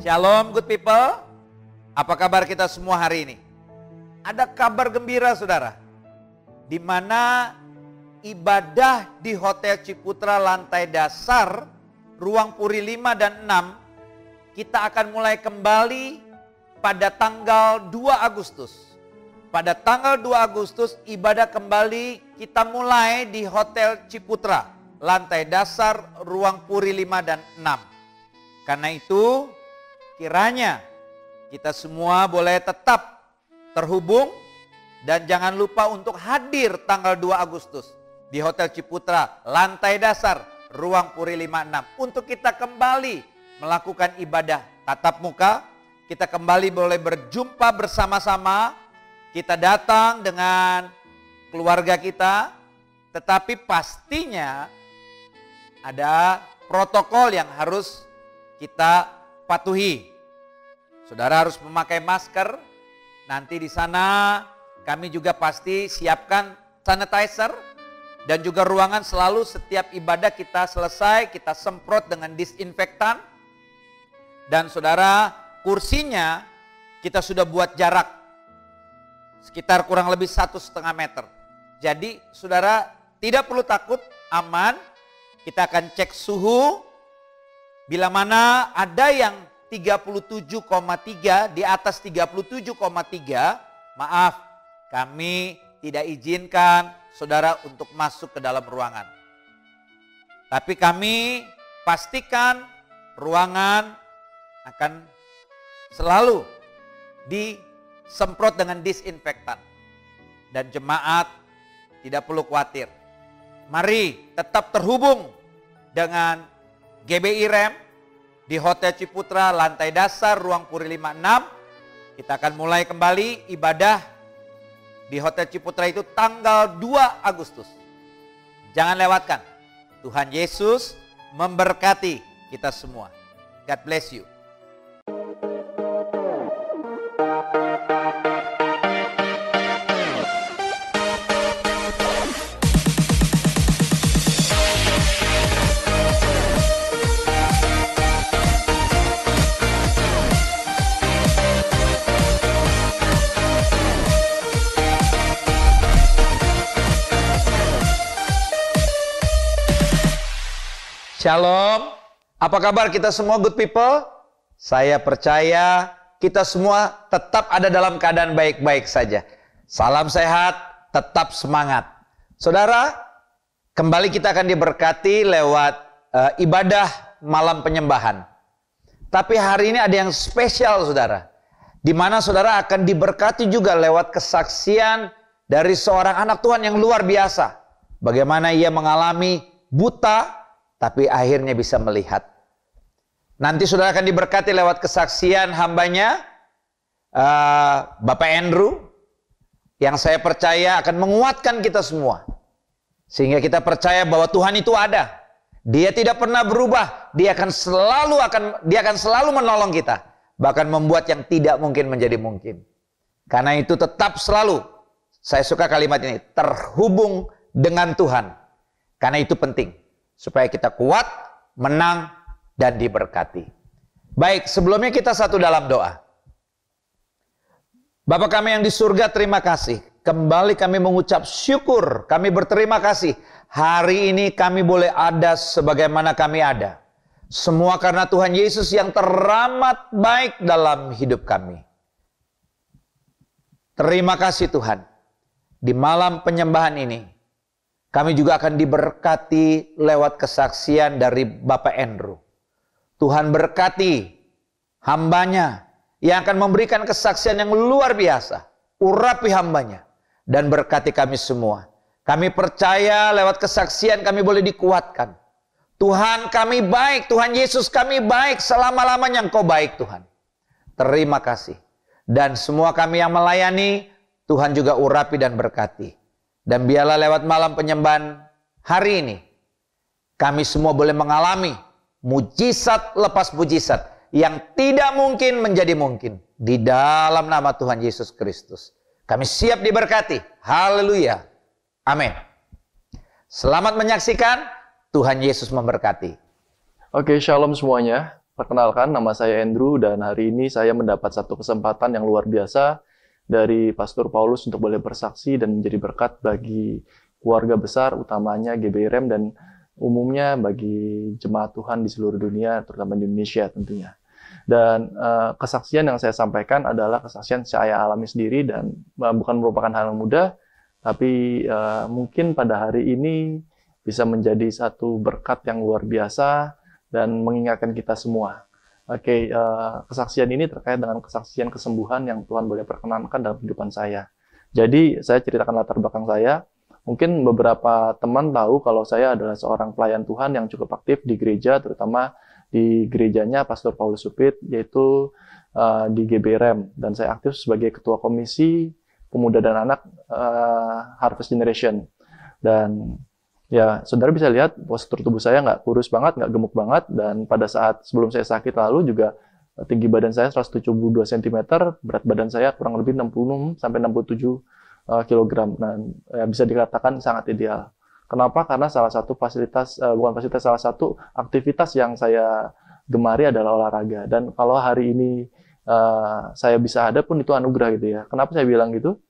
Shalom good people. Apa kabar kita semua hari ini? Ada kabar gembira saudara. Di mana ibadah di Hotel Ciputra lantai dasar, ruang Puri 5 dan 6, kita akan mulai kembali pada tanggal 2 Agustus. Pada tanggal 2 Agustus ibadah kembali kita mulai di Hotel Ciputra, lantai dasar, ruang Puri 5 dan 6. Karena itu kiranya kita semua boleh tetap terhubung dan jangan lupa untuk hadir tanggal 2 Agustus di Hotel Ciputra, lantai dasar, ruang Puri 56 untuk kita kembali melakukan ibadah tatap muka. Kita kembali boleh berjumpa bersama-sama. Kita datang dengan keluarga kita, tetapi pastinya ada protokol yang harus kita patuhi. Saudara harus memakai masker. Nanti di sana kami juga pasti siapkan sanitizer. Dan juga ruangan selalu setiap ibadah kita selesai, kita semprot dengan disinfektan. Dan saudara, kursinya kita sudah buat jarak sekitar kurang lebih 1,5 meter. Jadi saudara tidak perlu takut, aman. Kita akan cek suhu. Bila mana ada yang 37,3, di atas 37,3, maaf, kami tidak izinkan saudara untuk masuk ke dalam ruangan. Tapi kami pastikan ruangan akan selalu disemprot dengan disinfektan. Dan jemaat tidak perlu khawatir. Mari tetap terhubung dengan GBI Rem di Hotel Ciputra, lantai dasar, ruang Puri 56. Kita akan mulai kembali ibadah di Hotel Ciputra itu tanggal 2 Agustus. Jangan lewatkan. Tuhan Yesus memberkati kita semua. God bless you. Shalom, apa kabar kita semua good people? Saya percaya kita semua tetap ada dalam keadaan baik-baik saja. Salam sehat, tetap semangat. Saudara, kembali kita akan diberkati lewat ibadah malam penyembahan. Tapi hari ini ada yang spesial saudara. Di mana saudara akan diberkati juga lewat kesaksian dari seorang anak Tuhan yang luar biasa. Bagaimana ia mengalami buta, tapi akhirnya bisa melihat. Nanti saudara akan diberkati lewat kesaksian hambanya, Bapak Andrew, yang saya percaya akan menguatkan kita semua. Sehingga kita percaya bahwa Tuhan itu ada. Dia tidak pernah berubah. Dia akan selalu menolong kita. Bahkan membuat yang tidak mungkin menjadi mungkin. Karena itu tetap selalu, saya suka kalimat ini, terhubung dengan Tuhan. Karena itu penting. Supaya kita kuat, menang, dan diberkati. Baik, sebelumnya kita satu dalam doa. Bapa kami yang di surga, terima kasih. Kembali kami mengucap syukur, kami berterima kasih. Hari ini kami boleh ada sebagaimana kami ada. Semua karena Tuhan Yesus yang teramat baik dalam hidup kami. Terima kasih Tuhan. Di malam penyembahan ini, kami juga akan diberkati lewat kesaksian dari Bapak Andrew. Tuhan berkati hambanya yang akan memberikan kesaksian yang luar biasa. Urapi hambanya dan berkati kami semua. Kami percaya lewat kesaksian kami boleh dikuatkan. Tuhan kami baik, Tuhan Yesus kami baik, selama-lamanya Engkau baik Tuhan. Terima kasih. Dan semua kami yang melayani, Tuhan juga urapi dan berkati. Dan biarlah lewat malam penyembahan hari ini, kami semua boleh mengalami mujizat lepas mujizat yang tidak mungkin menjadi mungkin. Di dalam nama Tuhan Yesus Kristus. Kami siap diberkati. Haleluya. Amin. Selamat menyaksikan. Tuhan Yesus memberkati. Oke, shalom semuanya. Perkenalkan, nama saya Andrew dan hari ini saya mendapat satu kesempatan yang luar biasa dari Pastor Paulus untuk boleh bersaksi dan menjadi berkat bagi keluarga besar, utamanya GBRM dan umumnya bagi jemaat Tuhan di seluruh dunia, terutama di Indonesia tentunya. Dan kesaksian yang saya sampaikan adalah kesaksian saya alami sendiri dan bukan merupakan hal yang mudah, tapi mungkin pada hari ini bisa menjadi satu berkat yang luar biasa dan mengingatkan kita semua. Oke, kesaksian ini terkait dengan kesaksian kesembuhan yang Tuhan boleh perkenankan dalam kehidupan saya. Jadi, saya ceritakan latar belakang saya. Mungkin beberapa teman tahu kalau saya adalah seorang pelayan Tuhan yang cukup aktif di gereja, terutama di gerejanya Pastor Paulus Supit, yaitu di GBRM. Dan saya aktif sebagai Ketua Komisi Pemuda dan Anak Harvest Generation. Dan ya, saudara bisa lihat postur tubuh saya nggak kurus banget, nggak gemuk banget, dan pada saat sebelum saya sakit lalu juga tinggi badan saya 172 cm, berat badan saya kurang lebih 66 sampai 67 kg. Dan ya, bisa dikatakan sangat ideal. Kenapa? Karena salah satu salah satu aktivitas yang saya gemari adalah olahraga. Dan kalau hari ini saya bisa ada pun itu anugerah gitu ya. Kenapa saya bilang gitu?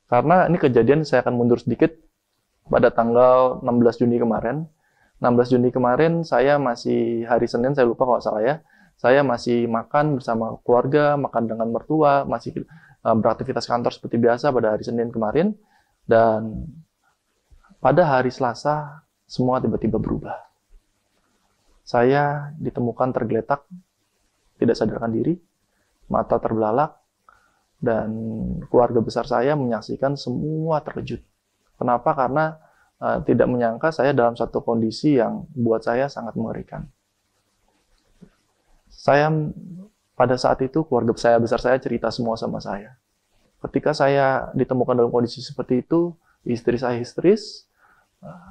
Karena ini kejadian, saya akan mundur sedikit. Pada tanggal 16 Juni kemarin. 16 Juni kemarin saya masih hari Senin, saya lupa kalau salah ya. Saya masih makan bersama keluarga, makan dengan mertua, masih beraktivitas kantor seperti biasa pada hari Senin kemarin. Dan pada hari Selasa, semua tiba-tiba berubah. Saya ditemukan tergeletak, tidak sadarkan diri, mata terbelalak, dan keluarga besar saya menyaksikan semua terkejut. Kenapa? Karena tidak menyangka saya dalam satu kondisi yang buat saya sangat mengerikan. Pada saat itu, keluarga besar saya cerita semua sama saya. Ketika saya ditemukan dalam kondisi seperti itu, istri saya histeris,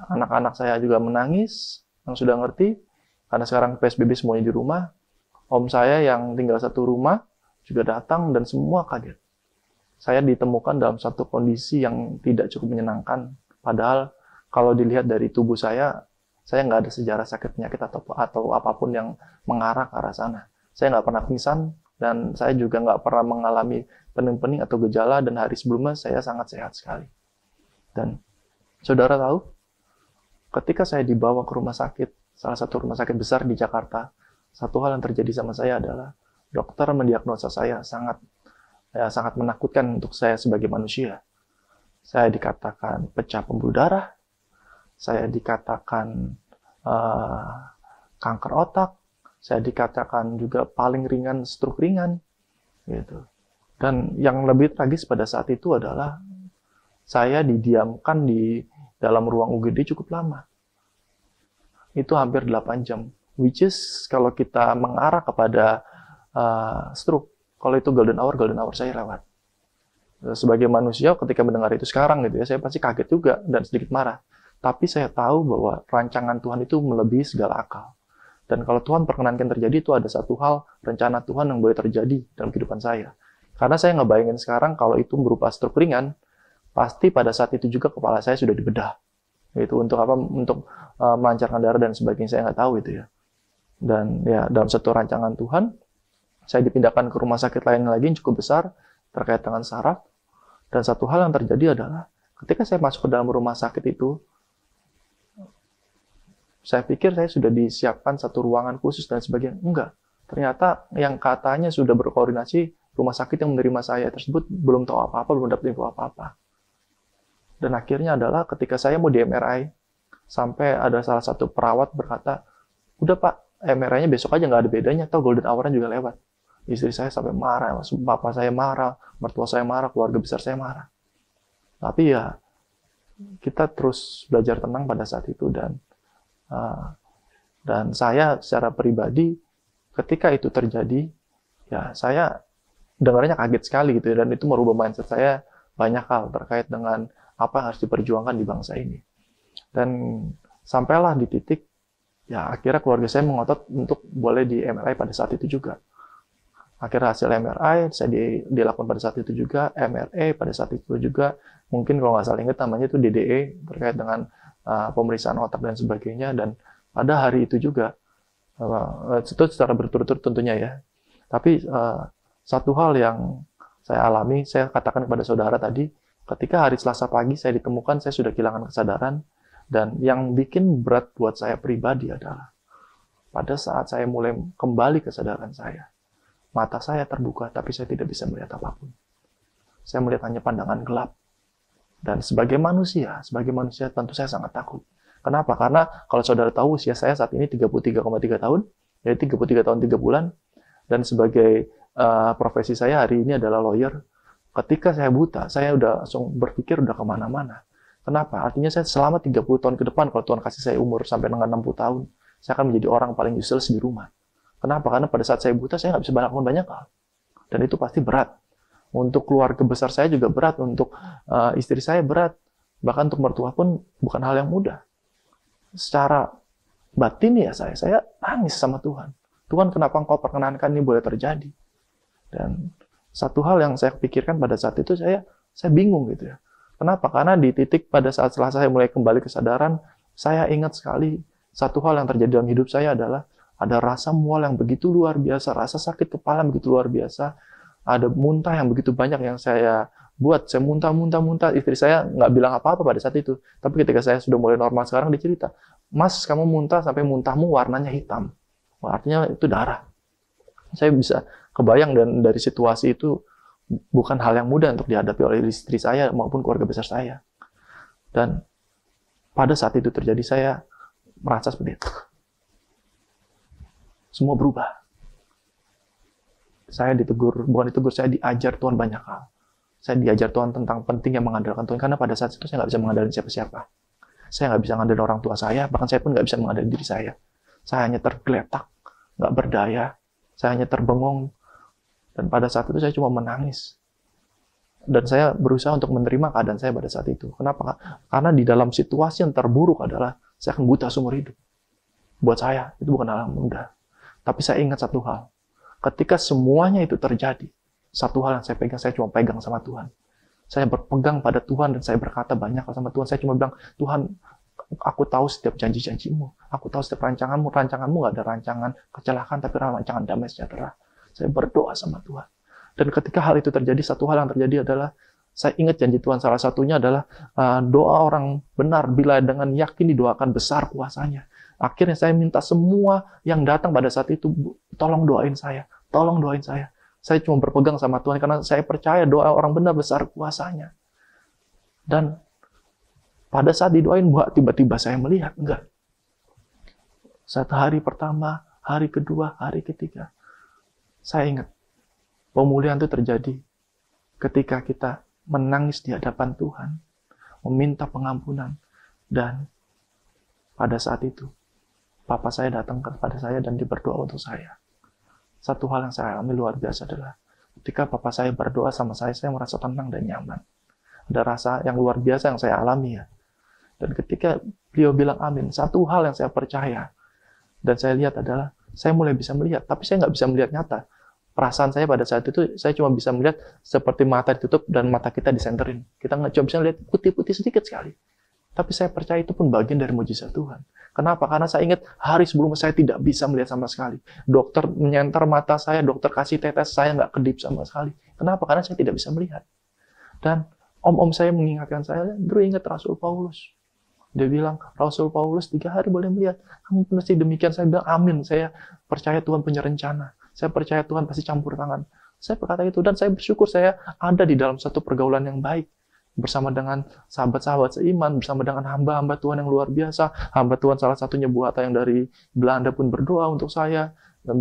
anak-anak saya juga menangis, yang sudah ngerti, karena sekarang PSBB semuanya di rumah. Om saya yang tinggal satu rumah juga datang dan semua kaget. Saya ditemukan dalam satu kondisi yang tidak cukup menyenangkan. Padahal kalau dilihat dari tubuh saya nggak ada sejarah sakit penyakit atau apapun yang mengarah ke arah sana. Saya nggak pernah pingsan dan saya juga nggak pernah mengalami pening-pening atau gejala, dan hari sebelumnya saya sangat sehat sekali. Dan saudara tahu, ketika saya dibawa ke rumah sakit, salah satu rumah sakit besar di Jakarta, satu hal yang terjadi sama saya adalah dokter mendiagnosa saya sangat menakutkan untuk saya sebagai manusia. Saya dikatakan pecah pembuluh darah, saya dikatakan kanker otak, saya dikatakan juga paling ringan stroke ringan, gitu. Dan yang lebih tragis pada saat itu adalah saya didiamkan di dalam ruang UGD cukup lama. Itu hampir 8 jam. Which is kalau kita mengarah kepada stroke, kalau itu golden hour saya lewat. Sebagai manusia ketika mendengar itu sekarang gitu ya, saya pasti kaget juga dan sedikit marah. Tapi saya tahu bahwa rancangan Tuhan itu melebihi segala akal. Dan kalau Tuhan perkenankan terjadi, itu ada satu hal, rencana Tuhan yang boleh terjadi dalam kehidupan saya. Karena saya ngebayangin sekarang kalau itu berupa stroke ringan, pasti pada saat itu juga kepala saya sudah dibedah. Itu untuk apa? Untuk melancarkan darah dan sebagainya, saya nggak tahu itu ya. Dan ya dalam satu rancangan Tuhan, saya dipindahkan ke rumah sakit lain lagi yang cukup besar terkait dengan saraf. Dan satu hal yang terjadi adalah ketika saya masuk ke dalam rumah sakit itu, saya pikir saya sudah disiapkan satu ruangan khusus dan sebagainya. Enggak. Ternyata yang katanya sudah berkoordinasi, rumah sakit yang menerima saya tersebut belum tahu apa-apa, belum dapat info apa-apa. Dan akhirnya adalah ketika saya mau di MRI, sampai ada salah satu perawat berkata, udah Pak, MRI-nya besok aja nggak ada bedanya, atau golden hour-nya juga lewat. Istri saya sampai marah, bapak saya marah, mertua saya marah, keluarga besar saya marah. Tapi ya, kita terus belajar tenang pada saat itu, dan saya secara pribadi ketika itu terjadi, ya saya dengarnya kaget sekali gitu ya, dan itu merubah mindset saya banyak hal terkait dengan apa yang harus diperjuangkan di bangsa ini. Dan sampailah di titik, ya akhirnya keluarga saya mengotot untuk boleh di MRI pada saat itu juga. Akhirnya hasil MRI saya dilakukan pada saat itu juga, MRA pada saat itu juga, mungkin kalau nggak salah ingat namanya itu DDE terkait dengan pemeriksaan otak dan sebagainya. Dan pada hari itu juga Itu secara berturut-turut tentunya ya. Tapi satu hal yang saya alami, saya katakan kepada saudara tadi, ketika hari Selasa pagi saya ditemukan, saya sudah kehilangan kesadaran, dan yang bikin berat buat saya pribadi adalah pada saat saya mulai kembali kesadaran saya, mata saya terbuka, tapi saya tidak bisa melihat apapun. Saya melihat hanya pandangan gelap. Dan sebagai manusia tentu saya sangat takut. Kenapa? Karena kalau saudara tahu usia saya saat ini 33,3 tahun, jadi 33 tahun 3 bulan, dan sebagai profesi saya hari ini adalah lawyer. Ketika saya buta, saya udah langsung berpikir udah kemana-mana. Kenapa? Artinya saya selama 30 tahun ke depan, kalau Tuhan kasih saya umur sampai dengan 60 tahun, saya akan menjadi orang paling useless di rumah. Kenapa? Karena pada saat saya buta, saya nggak bisa melakukan banyak hal. Dan itu pasti berat. Untuk keluarga besar saya juga berat, untuk istri saya berat, bahkan untuk mertua pun bukan hal yang mudah. Secara batin ya saya nangis sama Tuhan. Tuhan, kenapa Engkau perkenankan ini boleh terjadi? Dan satu hal yang saya pikirkan pada saat itu, saya bingung gitu ya. Kenapa? Karena di titik pada saat setelah saya mulai kembali kesadaran, saya ingat sekali satu hal yang terjadi dalam hidup saya adalah ada rasa mual yang begitu luar biasa, rasa sakit kepala yang begitu luar biasa, ada muntah yang begitu banyak yang saya buat. Saya muntah. Istri saya nggak bilang apa-apa pada saat itu. Tapi ketika saya sudah mulai normal sekarang, dia cerita, "Mas, kamu muntah sampai muntahmu warnanya hitam." Wah, artinya itu darah. Saya bisa kebayang, dan dari situasi itu bukan hal yang mudah untuk dihadapi oleh istri saya maupun keluarga besar saya. Dan pada saat itu terjadi, saya merasa seperti itu. Semua berubah. Saya bukan ditegur, saya diajar Tuhan banyak hal. Saya diajar Tuhan tentang pentingnya mengandalkan Tuhan, karena pada saat itu saya nggak bisa mengandalkan siapa-siapa. Saya nggak bisa mengandalkan orang tua saya, bahkan saya pun nggak bisa mengandalkan diri saya. Saya hanya tergeletak, nggak berdaya, saya hanya terbengong, dan pada saat itu saya cuma menangis. Dan saya berusaha untuk menerima keadaan saya pada saat itu. Kenapa? Karena di dalam situasi yang terburuk adalah saya akan buta seumur hidup. Buat saya, itu bukan hal yang mudah. Tapi saya ingat satu hal. Ketika semuanya itu terjadi, satu hal yang saya pegang, saya cuma pegang sama Tuhan. Saya berpegang pada Tuhan, dan saya berkata banyak hal sama Tuhan. Saya cuma bilang, "Tuhan, aku tahu setiap janji-janjimu. Aku tahu setiap rancanganmu. Rancanganmu nggak ada rancangan kecelakaan, tapi rancangan damai sejahtera." Saya berdoa sama Tuhan. Dan ketika hal itu terjadi, satu hal yang terjadi adalah, saya ingat janji Tuhan, salah satunya adalah doa orang benar bila dengan yakin didoakan besar kuasanya. Akhirnya saya minta semua yang datang pada saat itu, tolong doain saya. Tolong doain saya. Saya cuma berpegang sama Tuhan karena saya percaya doa orang benar besar kuasanya. Dan pada saat didoain, tiba-tiba saya melihat, enggak. Satu hari pertama, hari kedua, hari ketiga, saya ingat, pemulihan itu terjadi ketika kita menangis di hadapan Tuhan, meminta pengampunan, dan pada saat itu, Papa saya datang kepada saya dan dia berdoa untuk saya. Satu hal yang saya alami luar biasa adalah ketika Papa saya berdoa sama saya merasa tenang dan nyaman. Ada rasa yang luar biasa yang saya alami ya. Dan ketika beliau bilang amin, satu hal yang saya percaya dan saya lihat adalah saya mulai bisa melihat, tapi saya nggak bisa melihat nyata. Perasaan saya pada saat itu, saya cuma bisa melihat seperti mata ditutup dan mata kita disenterin. Kita nggak cuma bisa lihat putih-putih sedikit sekali. Tapi saya percaya itu pun bagian dari mujizat Tuhan. Kenapa? Karena saya ingat hari sebelumnya saya tidak bisa melihat sama sekali. Dokter menyenter mata saya, dokter kasih tetes, saya nggak kedip sama sekali. Kenapa? Karena saya tidak bisa melihat. Dan om-om saya mengingatkan saya, "Bro, ingat Rasul Paulus." Dia bilang, "Rasul Paulus 3 hari boleh melihat. Kamu mesti demikian." Saya bilang, "Amin. Saya percaya Tuhan punya rencana. Saya percaya Tuhan pasti campur tangan." Saya berkata itu, dan saya bersyukur saya ada di dalam satu pergaulan yang baik. Bersama dengan sahabat-sahabat seiman, bersama dengan hamba-hamba Tuhan yang luar biasa. Hamba Tuhan salah satunya Bu Hatta yang dari Belanda pun berdoa untuk saya. Dan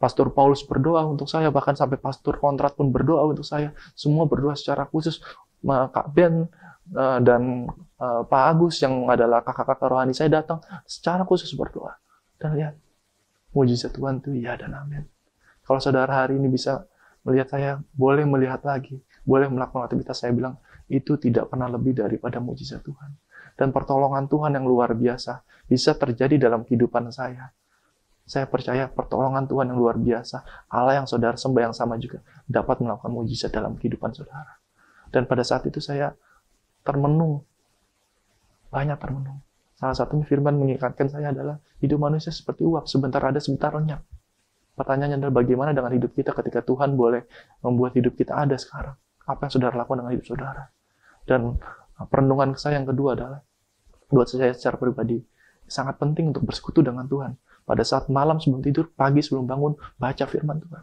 Pastor Paulus berdoa untuk saya. Bahkan sampai Pastor Kontrat pun berdoa untuk saya. Semua berdoa secara khusus. Kak Ben dan Pak Agus yang adalah kakak-kakak rohani saya datang secara khusus berdoa. Dan lihat, mujizat Tuhan itu ya dan amin. Kalau saudara hari ini bisa melihat saya, boleh melihat lagi, boleh melakukan aktivitas, saya bilang, itu tidak pernah lebih daripada mujizat Tuhan. Dan pertolongan Tuhan yang luar biasa bisa terjadi dalam kehidupan saya. Saya percaya pertolongan Tuhan yang luar biasa, Allah yang saudara sembah yang sama juga, dapat melakukan mujizat dalam kehidupan saudara. Dan pada saat itu saya termenung, banyak termenung. Salah satunya firman mengingatkan saya adalah hidup manusia seperti uap, sebentar ada, sebentar lenyap. Pertanyaannya adalah bagaimana dengan hidup kita ketika Tuhan boleh membuat hidup kita ada sekarang? Apa yang saudara lakukan dengan hidup saudara? Dan perenungan saya yang kedua adalah, buat saya secara pribadi, sangat penting untuk bersekutu dengan Tuhan. Pada saat malam sebelum tidur, pagi sebelum bangun, baca firman Tuhan.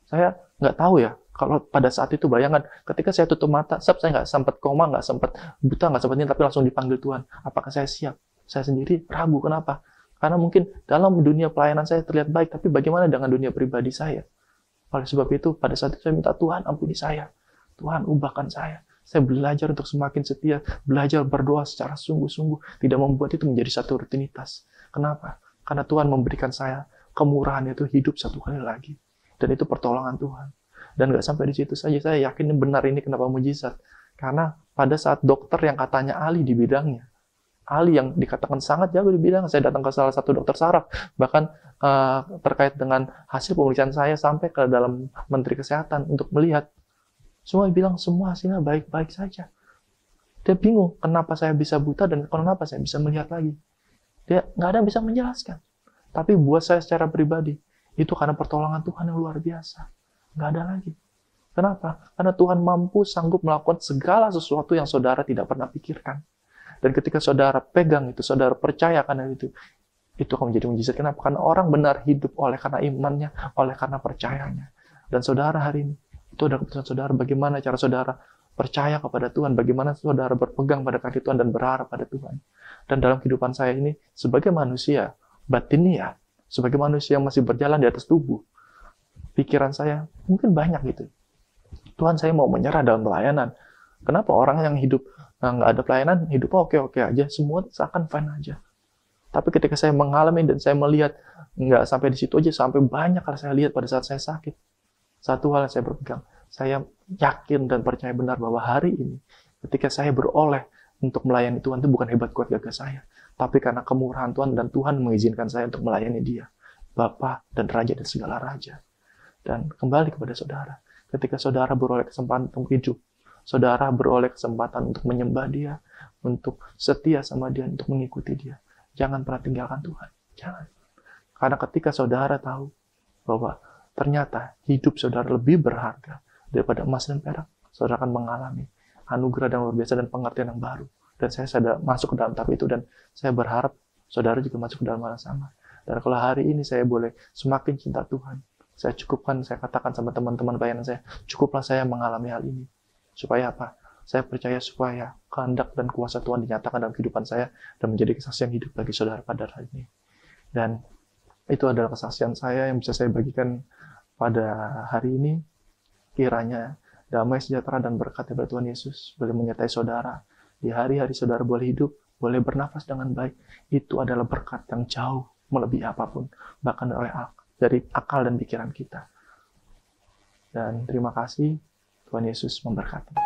Saya nggak tahu ya, kalau pada saat itu bayangan, ketika saya tutup mata, saya nggak sempat koma, nggak sempat buta, nggak sempat ini, tapi langsung dipanggil Tuhan. Apakah saya siap? Saya sendiri ragu, kenapa? Karena mungkin dalam dunia pelayanan saya terlihat baik, tapi bagaimana dengan dunia pribadi saya? Oleh sebab itu, pada saat itu saya minta, Tuhan ampuni saya. Tuhan ubahkan saya. Saya belajar untuk semakin setia, belajar berdoa secara sungguh-sungguh, tidak membuat itu menjadi satu rutinitas. Kenapa? Karena Tuhan memberikan saya kemurahan, yaitu hidup satu kali lagi. Dan itu pertolongan Tuhan. Dan nggak sampai di situ saja, saya yakin benar ini kenapa mujizat. Karena pada saat dokter yang katanya ahli di bidangnya, ahli yang dikatakan sangat jago di bidang, saya datang ke salah satu dokter saraf, bahkan terkait dengan hasil pemeriksaan saya sampai ke dalam Menteri Kesehatan untuk melihat, semua bilang semua hasilnya baik-baik saja. Dia bingung kenapa saya bisa buta dan kenapa saya bisa melihat lagi. Dia nggak ada yang bisa menjelaskan. Tapi buat saya secara pribadi, itu karena pertolongan Tuhan yang luar biasa. Nggak ada lagi. Kenapa? Karena Tuhan mampu sanggup melakukan segala sesuatu yang saudara tidak pernah pikirkan. Dan ketika saudara pegang itu, saudara percaya karena itu akan menjadi mujizat. Kenapa? Karena orang benar hidup oleh karena imannya, oleh karena percayanya. Dan saudara hari ini, itu adalah keputusan saudara, bagaimana cara saudara percaya kepada Tuhan, bagaimana saudara berpegang pada kaki Tuhan dan berharap pada Tuhan. Dan dalam kehidupan saya ini, sebagai manusia, batinia, sebagai manusia yang masih berjalan di atas tubuh, pikiran saya mungkin banyak gitu. Tuhan, saya mau menyerah dalam pelayanan. Kenapa orang yang hidup nggak ada pelayanan, hidupnya oke-oke aja, semua seakan fine aja. Tapi ketika saya mengalami dan saya melihat, nggak sampai di situ aja, sampai banyak hal saya lihat pada saat saya sakit. Satu hal yang saya berpegang, saya yakin dan percaya benar bahwa hari ini, ketika saya beroleh untuk melayani Tuhan, itu bukan hebat kuat gagah saya, tapi karena kemurahan Tuhan, dan Tuhan mengizinkan saya untuk melayani Dia, Bapa dan Raja dan segala Raja. Dan kembali kepada saudara, ketika saudara beroleh kesempatan untuk hidup, saudara beroleh kesempatan untuk menyembah Dia, untuk setia sama Dia, untuk mengikuti Dia. Jangan pernah tinggalkan Tuhan. Jangan. Karena ketika saudara tahu bahwa ternyata hidup saudara lebih berharga daripada emas dan perak, saudara akan mengalami anugerah yang luar biasa dan pengertian yang baru. Dan saya sudah masuk ke dalam tahap itu, dan saya berharap saudara juga masuk ke dalam hal yang sama. Dan kalau hari ini saya boleh semakin cinta Tuhan, saya cukupkan, saya katakan sama teman-teman pelayanan saya, cukuplah saya mengalami hal ini. Supaya apa? Saya percaya supaya kehendak dan kuasa Tuhan dinyatakan dalam kehidupan saya dan menjadi kesaksian hidup bagi saudara pada hari ini. Dan itu adalah kesaksian saya yang bisa saya bagikan pada hari ini. Kiranya damai, sejahtera, dan berkat dari Tuhan Yesus boleh menyertai saudara. Di hari-hari saudara boleh hidup, boleh bernafas dengan baik. Itu adalah berkat yang jauh melebihi apapun, bahkan dari akal dan pikiran kita. Dan terima kasih. Tuhan Yesus memberkati.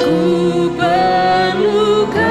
Ku perlukan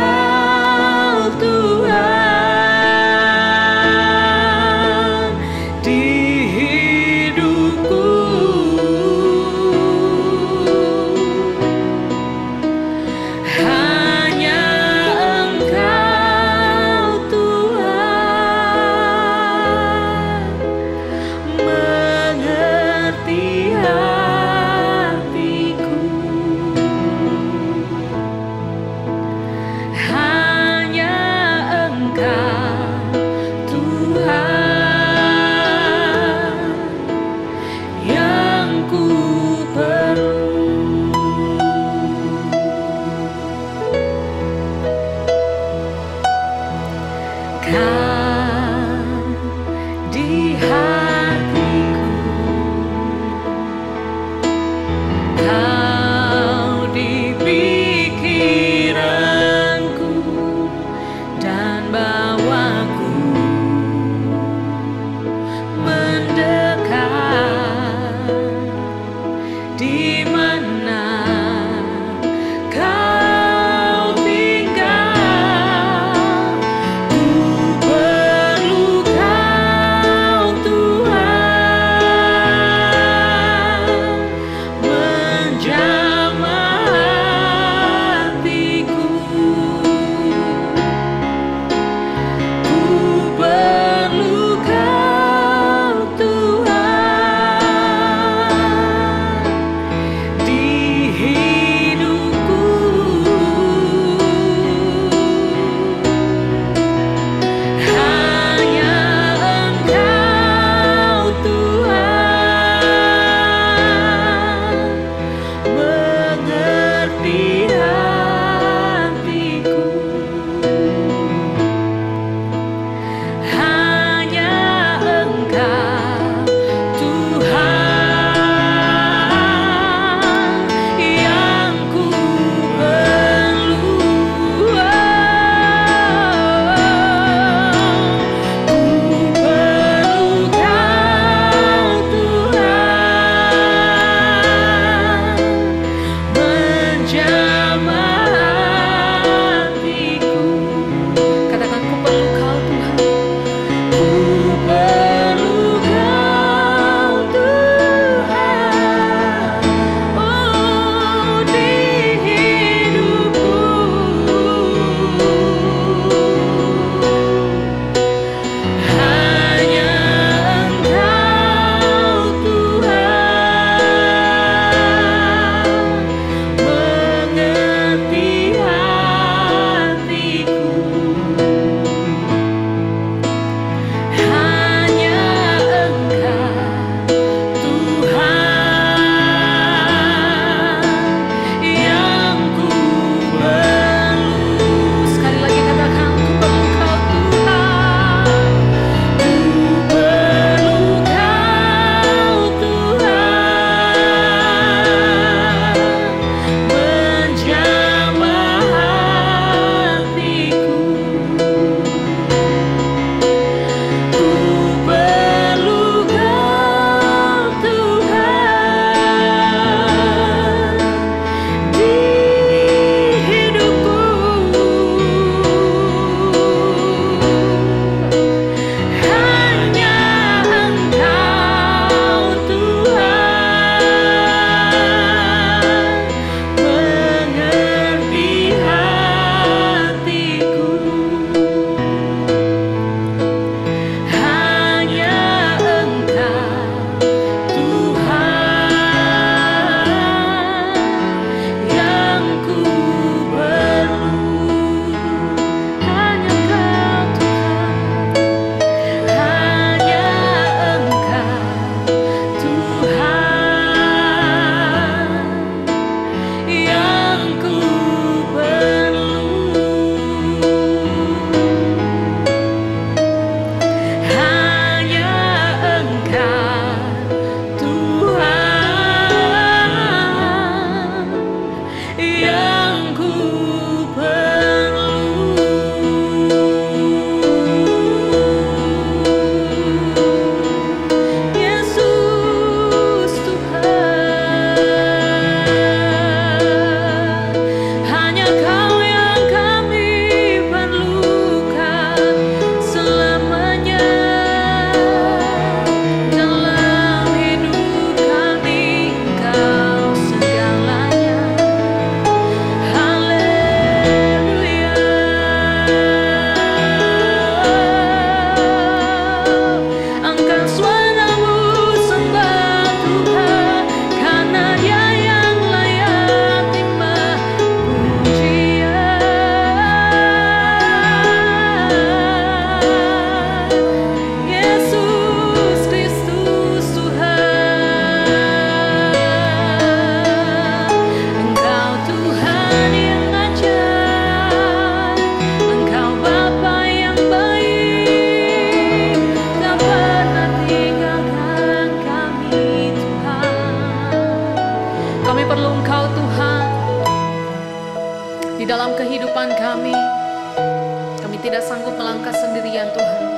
sanggup melangkah sendirian Tuhan.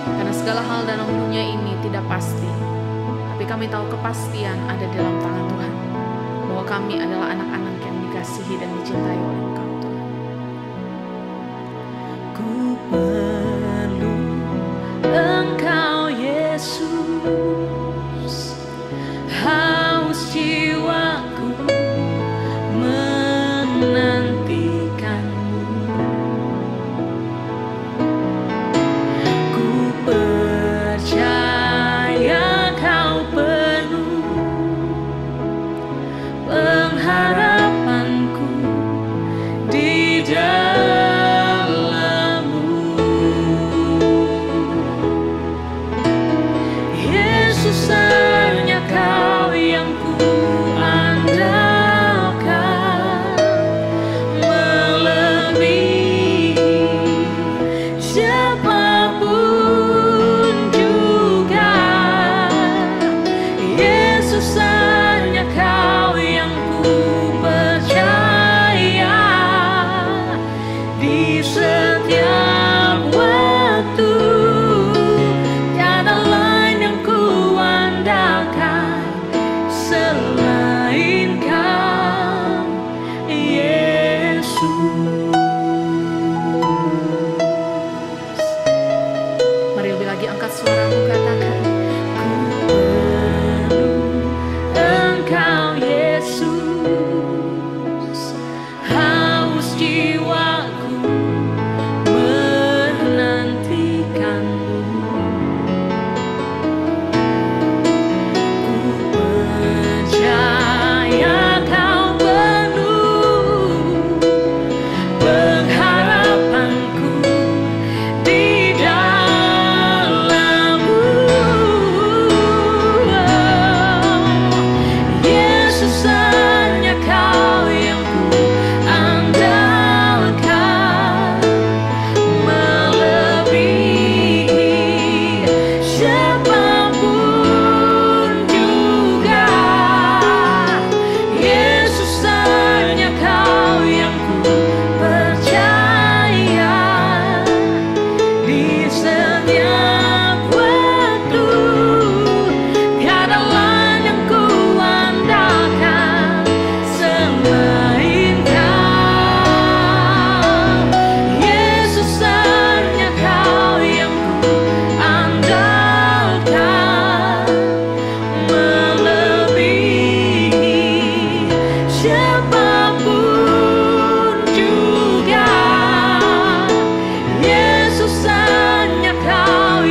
Karena segala hal dalam dunia ini tidak pasti, tapi kami tahu kepastian ada dalam tangan Tuhan, bahwa kami adalah anak-anak yang dikasihi dan dicintai oleh Engkau Tuhan. Ku perlu Engkau Yesus, haus jiwaku menantikanmu. Ku percaya Kau penuh pengharapanku di dalam-Mu. Yesus, hanya Kau yang ku andalkan, melebihi siapapun juga. Yesus, hanya Kau yang ku percaya di setiap waktu. Tiada lain yang ku andalkan selain Kau, Yesus. Mari lebih lagi angkat suaramu, katakan, ku perlu Engkau Yesus, haus jiwaku menantikanmu. Ku percaya Kau penuh pengharapanku di dalam-Mu. Yesus, hanya Kau yang ku andalkan, melebihi siapapun juga. Yesus, hanya Kau yang ku percaya di setiap waktu. Tiada lain yang ku andalkan selain Kau. Yesus, hanya Kau yang ku andalkan, melebihi siapapun juga. Yesus, hanya Kau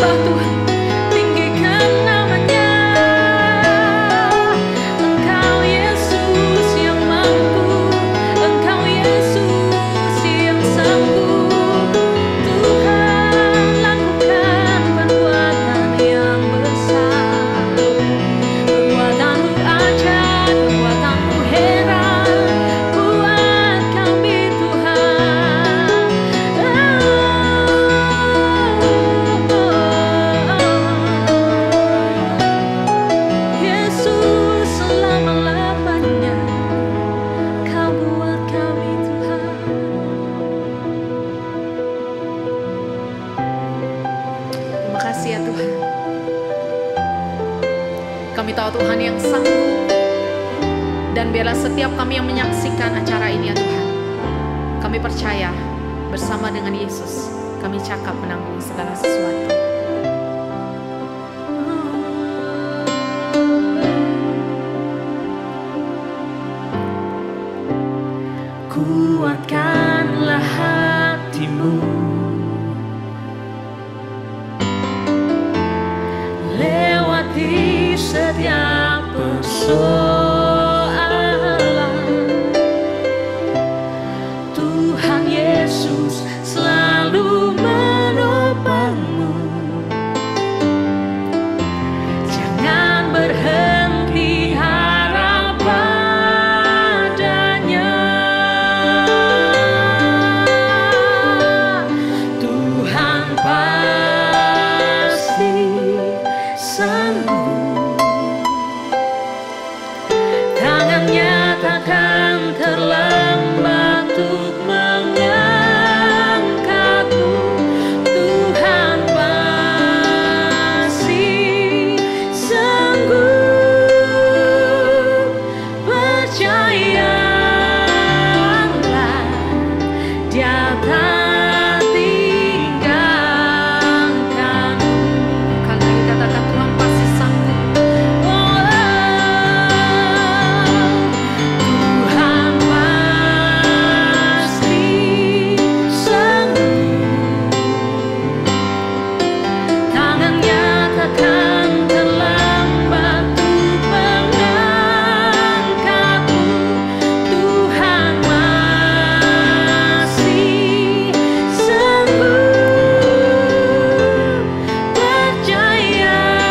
sembah Tuhan, tinggikan namanya. Engkau Yesus yang mampu, Engkau Yesus yang sanggup. Tuhan, lakukan perbuatan yang besar, perbuatan-Mu ajaib, perbuatan-Mu heran, buat kami Tuhan. Yesus, selama-lamanya Kau buat kami Tuhan. Terima kasih ya Tuhan. Kami tahu Tuhan yang sanggup, dan biarlah setiap kami yang menyaksikan acara ini ya Tuhan, kami percaya bersama dengan Yesus kami cakap menanggung segala sesuatu. Kuatkanlah hatimu, lewati setiap persoalan. Tuhan Yesus selalu menopangmu. Jangan berhenti harap padanya. Tuhan pasti sanggup. Tangannya takkan terlambat untuk mengangkatmu. Tuhan pasti sanggup. Percayalah, Dia tak tinggalkanmu. Kali lagi katakan, Tuhan pasti sanggup. Tuhan pasti sanggup. Tangannya takkan terlambat untuk mengangkatmu. Tuhan masih sanggup. Percayalah,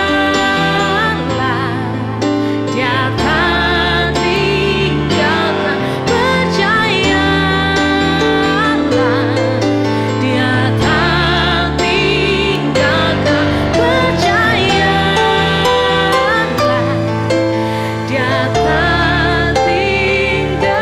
Dia tak tinggalkan. Percayalah, Dia tak tinggalkan. Percayalah, Dia tak tinggalkanmu.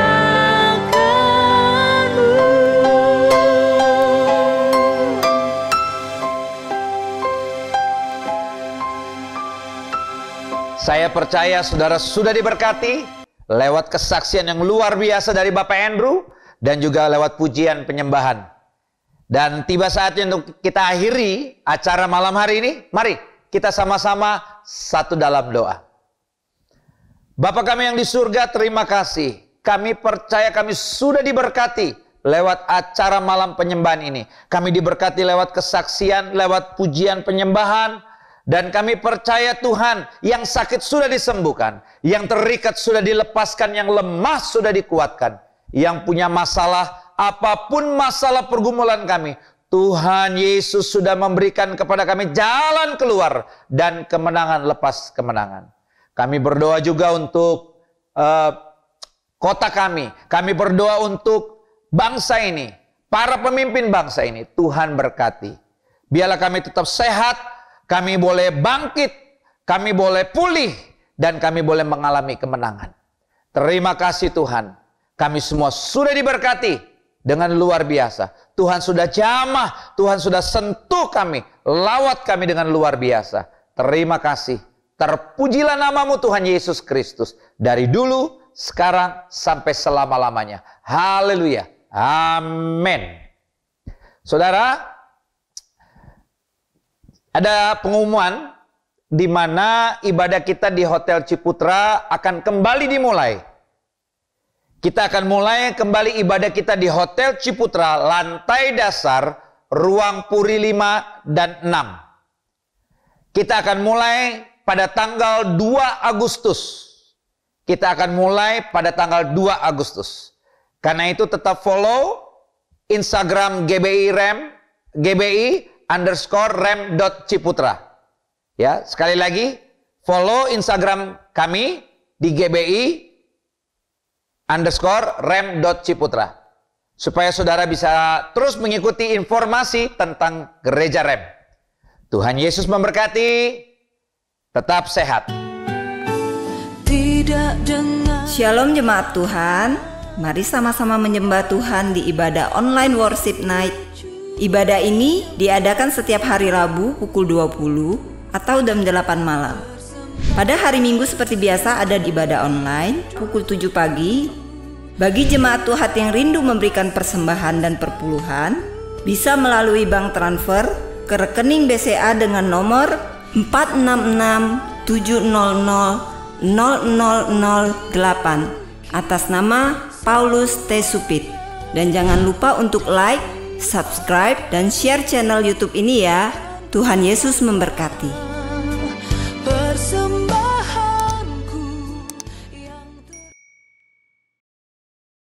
Saya percaya saudara sudah diberkati lewat kesaksian yang luar biasa dari Bapak Andrew dan juga lewat pujian penyembahan. Dan tiba saatnya untuk kita akhiri acara malam hari ini. Mari kita sama-sama satu dalam doa. Bapa kami yang di surga, terima kasih. Kami percaya kami sudah diberkati lewat acara malam penyembahan ini. Kami diberkati lewat kesaksian, lewat pujian penyembahan. Dan kami percaya Tuhan, yang sakit sudah disembuhkan, yang terikat sudah dilepaskan, yang lemah sudah dikuatkan, yang punya masalah, apapun masalah pergumulan kami, Tuhan Yesus sudah memberikan kepada kami jalan keluar dan kemenangan lepas kemenangan. Kami berdoa juga untuk kota kami. Kami berdoa untuk bangsa ini, para pemimpin bangsa ini. Tuhan berkati. Biarlah kami tetap sehat, kami boleh bangkit, kami boleh pulih, dan kami boleh mengalami kemenangan. Terima kasih Tuhan. Kami semua sudah diberkati dengan luar biasa. Tuhan sudah jamah, Tuhan sudah sentuh kami, lawat kami dengan luar biasa. Terima kasih. Terpujilah namamu Tuhan Yesus Kristus. Dari dulu, sekarang, sampai selama-lamanya. Haleluya. Amin. Saudara, ada pengumuman di mana ibadah kita di Hotel Ciputra akan kembali dimulai. Kita akan mulai kembali ibadah kita di Hotel Ciputra, lantai dasar, ruang Puri 5 dan 6. Kita akan mulai pada tanggal 2 Agustus. Kita akan mulai pada tanggal 2 Agustus. Karena itu tetap follow Instagram GBI_rem.ciputra. Ya, sekali lagi follow Instagram kami di GBI_rem.ciputra. Supaya saudara bisa terus mengikuti informasi tentang Gereja Rem. Tuhan Yesus memberkati. Tetap sehat. Shalom jemaat Tuhan. Mari sama-sama menyembah Tuhan di ibadah online worship night. Ibadah ini diadakan setiap hari Rabu pukul 20 atau jam 8 malam. Pada hari Minggu seperti biasa ada di ibadah online pukul 7 pagi. Bagi jemaat Tuhan yang rindu memberikan persembahan dan perpuluhan, bisa melalui bank transfer ke rekening BCA dengan nomor 466-700-0008 atas nama Paulus T. Supit. Dan jangan lupa untuk like, subscribe, dan share channel YouTube ini ya. Tuhan Yesus memberkati.